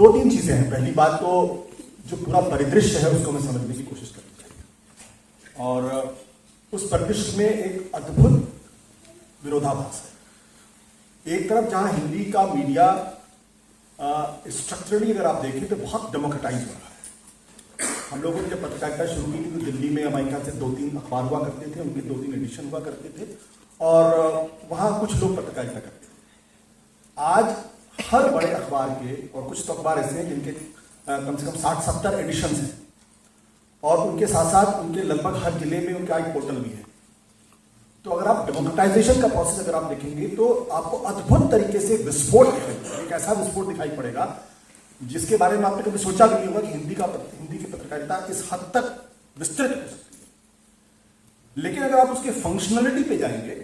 दो तीन चीजें हैं। पहली बात तो जो पूरा परिदृश्य है उसको मैं समझने की कोशिश करनी चाहिए, और उस परिदृश्य में एक अद्भुत विरोधाभास है। एक तरफ जहां हिंदी का मीडिया स्ट्रक्चरली अगर आप देखें तो बहुत डेमोक्रेटाइज हो रहा है। हम लोगों ने जब पत्रकारिता शुरू की थी तो दिल्ली में हमारे ख्याल से 2-3 अखबार हुआ करते थे, उनके 2-3 एडिशन हुआ करते थे, और वहां कुछ लोग पत्रकारिता करते थे। आज हर बड़े अखबार के, और कुछ तो अखबार ऐसे हैं जिनके कम से कम 60-70 एडिशन हैं, और उनके साथ साथ उनके लगभग हर जिले में उनका एक पोर्टल भी है। तो अगर आप डेमोक्रेटाइजेशन का प्रोसेस अगर आप देखेंगे तो आपको अद्भुत तरीके से विस्फोट दिखाई पड़ेगा। एक ऐसा विस्फोट दिखाई पड़ेगा जिसके बारे में आपने कभी सोचा भी नहीं होगा कि हिंदी की पत्रकारिता इस हद तक विस्तृत हो सकती है। लेकिन अगर आप उसके फंक्शनलिटी पे जाएंगे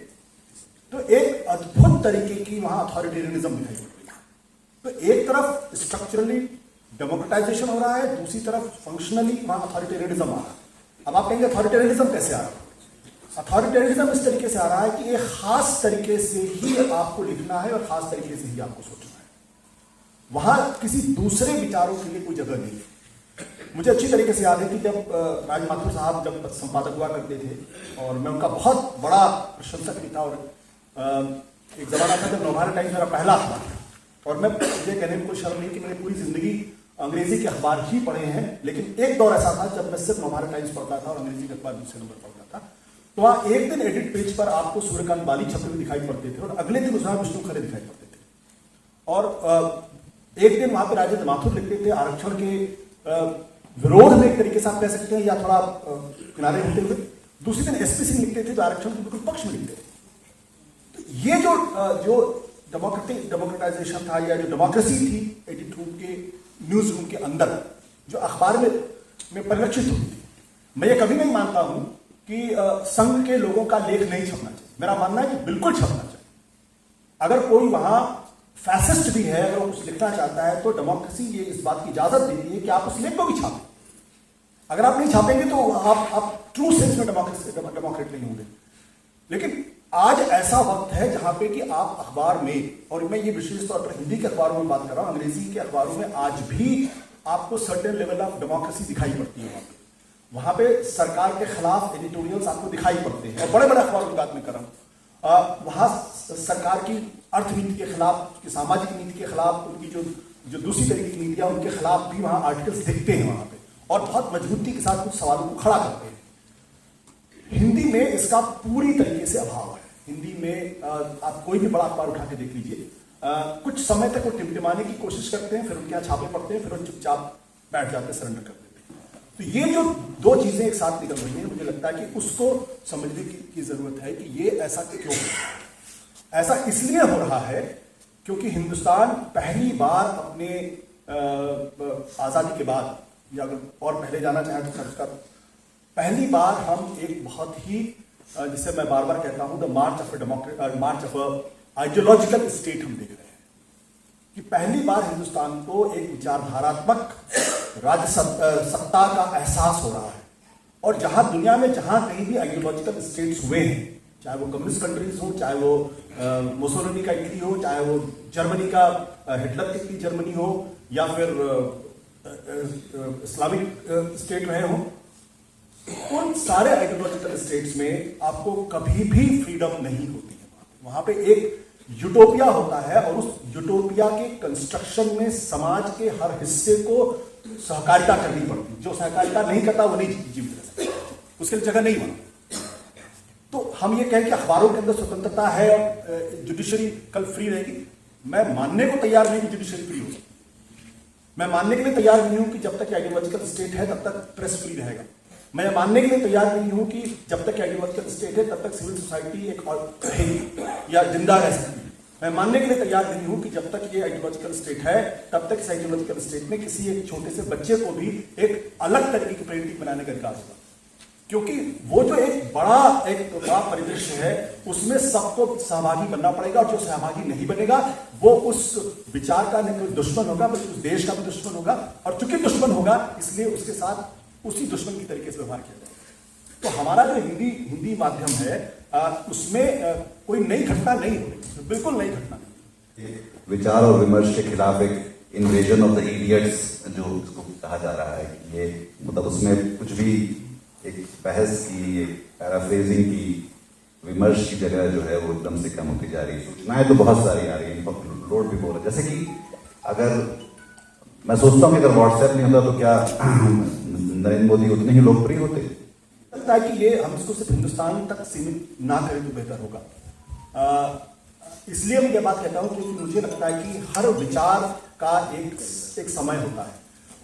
तो एक अद्भुत तरीके की वहां अथॉरिटेरियनिज्म दिखाई पड़ेगा। तो एक तरफ स्ट्रक्चरली डेमोक्रेटाइजेशन हो रहा है, दूसरी तरफ फंक्शनली वहां अथॉरिटेरियनिज्म आ रहा है। अब आप कहेंगे अथॉरिटेरियनिज्म कैसे आ रहा है? अथॉरिटेरियनिज्म इस तरीके से आ रहा है कि एक खास तरीके से ही आपको लिखना है और खास तरीके से ही आपको सोचना है। वहां किसी दूसरे विचारों के लिए कोई जगह नहीं है। मुझे अच्छी तरीके से याद है कि जब राज माथुर साहब जब संपादक हुआ करते थे, और मैं उनका बहुत बड़ा प्रशंसक भी था, और एक जमाना था जब नवभारत टाइम्स मेरा पहला अखबार था, और मैं मुझे कहने में कोई शर्म नहीं कि मैंने पूरी जिंदगी अंग्रेजी के अखबार ही पढ़े हैं, लेकिन एक दौर ऐसा था जब मैं सिर्फ नवभारत टाइम्स पढ़ता था और अंग्रेजी के अखबार दूसरे नंबर पढ़ता था। तो वहां एक दिन एडिट पेज पर आपको सूर्यकांत बाली छपे हुए दिखाई पड़ते थे, और अगले दिन उसमें विष्णु खरे दिखाई पड़ते थे। और एक दिन वहां पर राजेंद्र माथुर लिखते थे आरक्षण के विरोध में, एक तरीके से आप कह सकते हैं, या थोड़ा किनारे होते हुए। दूसरे दिन एसपी सिंह लिखते थे तो आरक्षण के बिल्कुल पक्ष में लिखते थे। तो ये जो डेमोक्रेटाइजेशन था, या जो डेमोक्रेसी थी एडिट रूम के, न्यूज रूम के अंदर, जो अखबार में परिलक्षित होती थी, मैं ये कभी नहीं मानता हूं कि संघ के लोगों का लेख नहीं छपना चाहिए। मेरा मानना है कि बिल्कुल छपना चाहिए। अगर कोई वहां फैसिस्ट भी है, अगर वो कुछ लिखना चाहता है, तो डेमोक्रेसी ये इस बात की इजाजत देती है कि आप उस लेख को भी छापें। अगर आप नहीं छापेंगे तो आप ट्रू सेंस में डेमोक्रेट नहीं होंगे। लेकिन आज ऐसा वक्त है जहां पे कि आप अखबार में, और मैं ये विशेष तौर पर हिंदी के अखबारों में बात कर रहा हूं, अंग्रेजी के अखबारों में आज भी आपको सर्टेन लेवल ऑफ डेमोक्रेसी दिखाई पड़ती है। वहां पे सरकार के खिलाफ एडिटोरियल्स आपको दिखाई पड़ते हैं, और बड़े बड़े अखबारों की बात मैं कर रहा हूं। वहां सरकार की अर्थनीति के खिलाफ, उसकी सामाजिक नीति के खिलाफ, उनकी जो दूसरी तरीके की नीतियां, उनके खिलाफ भी वहां आर्टिकल्स दिखते हैं वहां पे, और बहुत मजबूती के साथ कुछ सवालों को खड़ा करते हैं। हिंदी में इसका पूरी तरीके से अभाव है। हिंदी में आप कोई भी बड़ा अखबार उठा के देख लीजिए, कुछ समय तक वो टिमटिमाने की कोशिश करते हैं, फिर उनके यहाँ छापे पड़ते हैं, फिर वो चुपचाप बैठ जाते, सरेंडर कर देते हैं। तो ये जो दो चीजें एक साथ निकल रही हैं, मुझे लगता है कि उसको समझने की जरूरत है कि ये ऐसा क्यों है। ऐसा इसलिए हो रहा है क्योंकि हिंदुस्तान पहली बार अपने आजादी के बाद, या अगर और पहले जाना चाहें तो उसका पहली बार हम एक बहुत ही, जिसे मैं बार बार कहता हूं, the March of ideological state हम देख रहे हैं। कि पहली बार हिंदुस्तान को एक विचारधारात्मक राज्य सत्ता का एहसास हो रहा है। और जहां दुनिया में जहां कहीं भी आइडियोलॉजिकल स्टेट्स हुए हैं, चाहे वो कम्युनिस्ट कंट्रीज हो, चाहे वो मुसोलिनी का इटली हो, चाहे वो जर्मनी का हिटलर की जर्मनी हो, या फिर इस्लामिक स्टेट रहे हो, उन सारे आइडियोलॉजिकल स्टेट्स में आपको कभी भी फ्रीडम नहीं होती है। वहां पे एक यूटोपिया होता है, और उस यूटोपिया के कंस्ट्रक्शन में समाज के हर हिस्से को सहकारिता करनी पड़ती है। जो सहकारिता नहीं करता वो नहीं जीवित रह सकता, उसके लिए जगह नहीं बना। तो हम ये कहें कि अखबारों के अंदर स्वतंत्रता है और जुडिशरी कल फ्री रहेगी, मैं मानने को तैयार नहीं कि जुडिशरी फ्री हो सकती। मैं मानने के लिए तैयार नहीं हूं कि जब तक आइडियोलॉजिकल स्टेट है तब तक प्रेस फ्री रहेगा। मैं मानने के लिए तैयार नहीं हूं कि जब तक आइडियोलॉजिकल स्टेट है तब तक सिविल सोसाइटी एक और रहेगी या जिंदा रह सकती है। मैं मानने के लिए तैयार नहीं हूं कि जब तक ये आइडियोलॉजिकल स्टेट है तब तक इस आइडियोलॉजिकल स्टेट में किसी एक छोटे से बच्चे को भी एक अलग तरीके की पेंटिंग बनाने का अधिकार होगा। क्योंकि वो जो एक बड़ा परिदृश्य है उसमें सबको सहभागी बनना पड़ेगा, और जो सहभागी नहीं बनेगा वो उस विचार का नहीं दुश्मन होगा बल्कि उस देश का भी दुश्मन होगा। और चूंकि दुश्मन होगा इसलिए उसके साथ उसी दुश्मन की तरीके से व्यवहार किया जाएगा। तो हमारा जो हिंदी माध्यम है उसमें कोई नई घटना नहीं हो रही, बिल्कुल नई घटना नहीं। विचार और विमर्श के खिलाफ एक इन्वेजन ऑफ द इडियट्स जो इसको कहा जा रहा है, कि ये मतलब उसमें कुछ भी एक बहस की, एक पैराफ्रेजिंग की, विमर्श की जगह जो है वो एकदम से कम होती जा रही है। सूचनाएं तो बहुत सारी आ रही है, लोड भी बोल रहे, जैसे कि अगर मैं सोचता हूँ कि अगर व्हाट्सएप नहीं होता तो क्या नरेंद्र मोदी उतने ही लोकप्रिय होते? लगता है कि ये हम इसको सिर्फ हिंदुस्तान तक सीमित ना करें तो बेहतर होगा। इसलिए मैं ये बात कहता हूं क्योंकि मुझे लगता है कि हर विचार का एक समय होता है।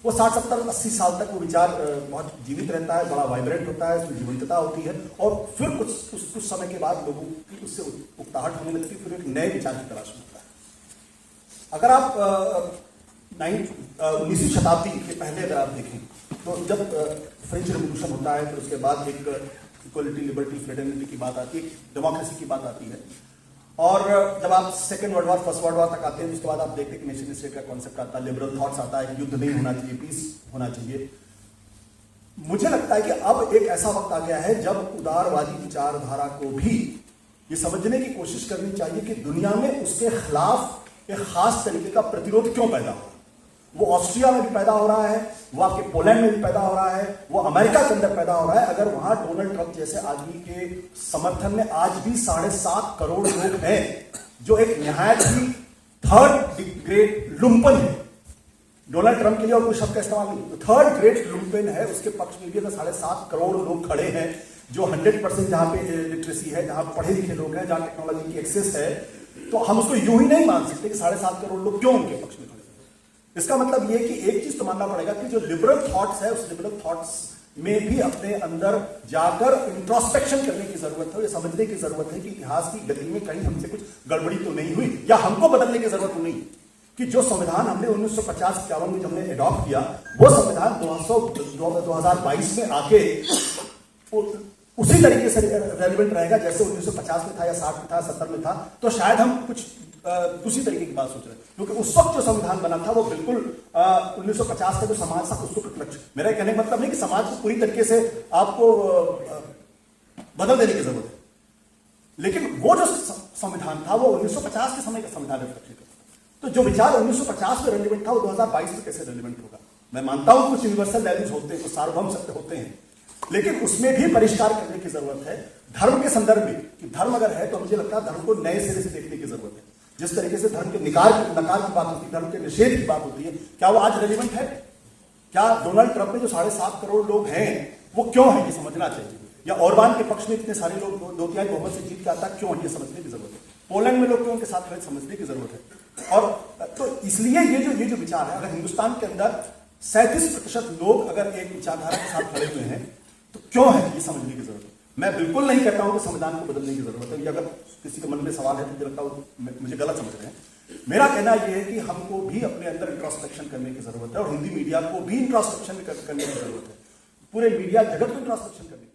वो 60, 70, 80 साल तक वो विचार बहुत जीवित रहता है, बड़ा वाइब्रेंट होता है, उसमें जीवंतता होती है, और फिर कुछ समय के बाद लोगों की उससे उकताहट होने लगती है, फिर एक नए विचार की तलाश में होता है। अगर आप 19वीं शताब्दी के पहले अगर आप देखें तो जब फ्रेंच रेवोल्यूशन होता है, फिर उसके बाद एक इक्वलिटी, लिबर्टी, फ्रेटर्निटी की बात आती है, डेमोक्रेसी की बात आती है, और जब आप second world war, first world war तक आते हैं, उसके बाद आप देखते हैं कि नेशन स्टेट का कॉन्सेप्ट आता है, लिबरल थॉट्स आता है, युद्ध नहीं होना चाहिए, पीस होना चाहिए। मुझे लगता है कि अब एक ऐसा वक्त आ गया है जब उदारवादी विचारधारा को भी ये समझने की कोशिश करनी चाहिए कि दुनिया में उसके खिलाफ एक खास तरीके का प्रतिरोध क्यों पैदा हो। वो ऑस्ट्रिया में भी पैदा हो रहा है, वो आपके पोलैंड में भी पैदा हो रहा है, वो अमेरिका के अंदर पैदा हो रहा है। अगर वहां डोनाल्ड ट्रंप जैसे आदमी के समर्थन में आज भी 7.5 करोड़ लोग हैं, जो एक निहायत ही थर्ड ग्रेड लुम्पन है, डोनाल्ड ट्रंप के लिए और कोई शब्द का इस्तेमाल नहीं, थर्ड ग्रेड लुम्पन है, उसके पक्ष में भी अगर 7.5 करोड़ लोग खड़े हैं, जो 100% जहां पे लिटरेसी है, जहां पढ़े लिखे लोग हैं, जहां टेक्नोलॉजी की एक्सेस है, तो हम उसको यूं ही नहीं मान सकते कि 7.5 करोड़ लोग क्यों उनके पक्ष में खड़े। इसका मतलब यह कि एक चीज तो मानना पड़ेगा कि जो लिबरल थॉट्स है, उस लिबरल थॉट्स में भी अपने अंदर जाकर इंट्रोस्पेक्शन करने की जरूरत है, ये समझने की जरूरत है कि इतिहास की गति में कहीं हमसे कुछ गड़बड़ी तो नहीं हुई, या हमको बदलने की जरूरत तो नहीं कि जो संविधान हमने 1950-51 में जब हमने अडॉप्ट किया, वो संविधान 2022 में आके उसी तरीके से रेलिवेंट रहेगा जैसे 1950 में था, या 60 में था, 70 में था, तो शायद हम कुछ दूसरी तरीके की बात सोच रहे हैं, क्योंकि उस वक्त जो संविधान बना था वो बिल्कुल 1950 का जो समाज था उसको प्रतिलक्ष्य। मेरा कहने का मतलब नहीं कि समाज को पूरी तरीके से आपको बदल देने की जरूरत है, लेकिन वो जो संविधान था वो 1950 के समय का संविधान रिफ्लेक्ट करता था। तो जो विचार 1950 में रेलिवेंट था वो 2022 में कैसे रेलिवेंट होगा? मैं मानता हूं कुछ यूनिवर्सल वैल्यूज होते हैं, कुछ सार्वभौम सत्य होते हैं, लेकिन उसमें भी परिष्कार करने की जरूरत है धर्म के संदर्भ में, कि धर्म अगर है तो मुझे लगता है धर्म को नए सिरे से देखने की जरूरत है। जिस तरीके से धर्म के नकार की बात होती है, धर्म के निषेध की बात होती है, क्या वो आज रेलिवेंट है? क्या डोनाल्ड ट्रंप में जो 7.5 करोड़ लोग हैं वो क्यों है, ये समझना चाहिए। या ऑरबान के पक्ष में इतने सारे लोग 2/3 बहुमत से जीत के आता, क्यों है, ये समझने की जरूरत है। पोलैंड में लोग क्यों उनके साथ खड़े, समझने की जरूरत है। और तो इसलिए ये जो विचार है, अगर हिंदुस्तान के अंदर 37% लोग अगर एक विचारधारा के साथ खड़े हुए हैं तो क्यों है, ये समझने की जरूरत है। मैं बिल्कुल नहीं कहता हूं कि संविधान को बदलने की जरूरत है, अगर किसी के मन में सवाल है तो मुझे लगता है मुझे गलत समझ रहे हैं। मेरा कहना यह है कि हमको भी अपने अंदर इंट्रोस्पेक्शन करने की जरूरत है, और हिंदी मीडिया को भी इंट्रोस्पेक्शन करने की जरूरत है, पूरे मीडिया जगत को इंट्रोस्पेक्शन करने की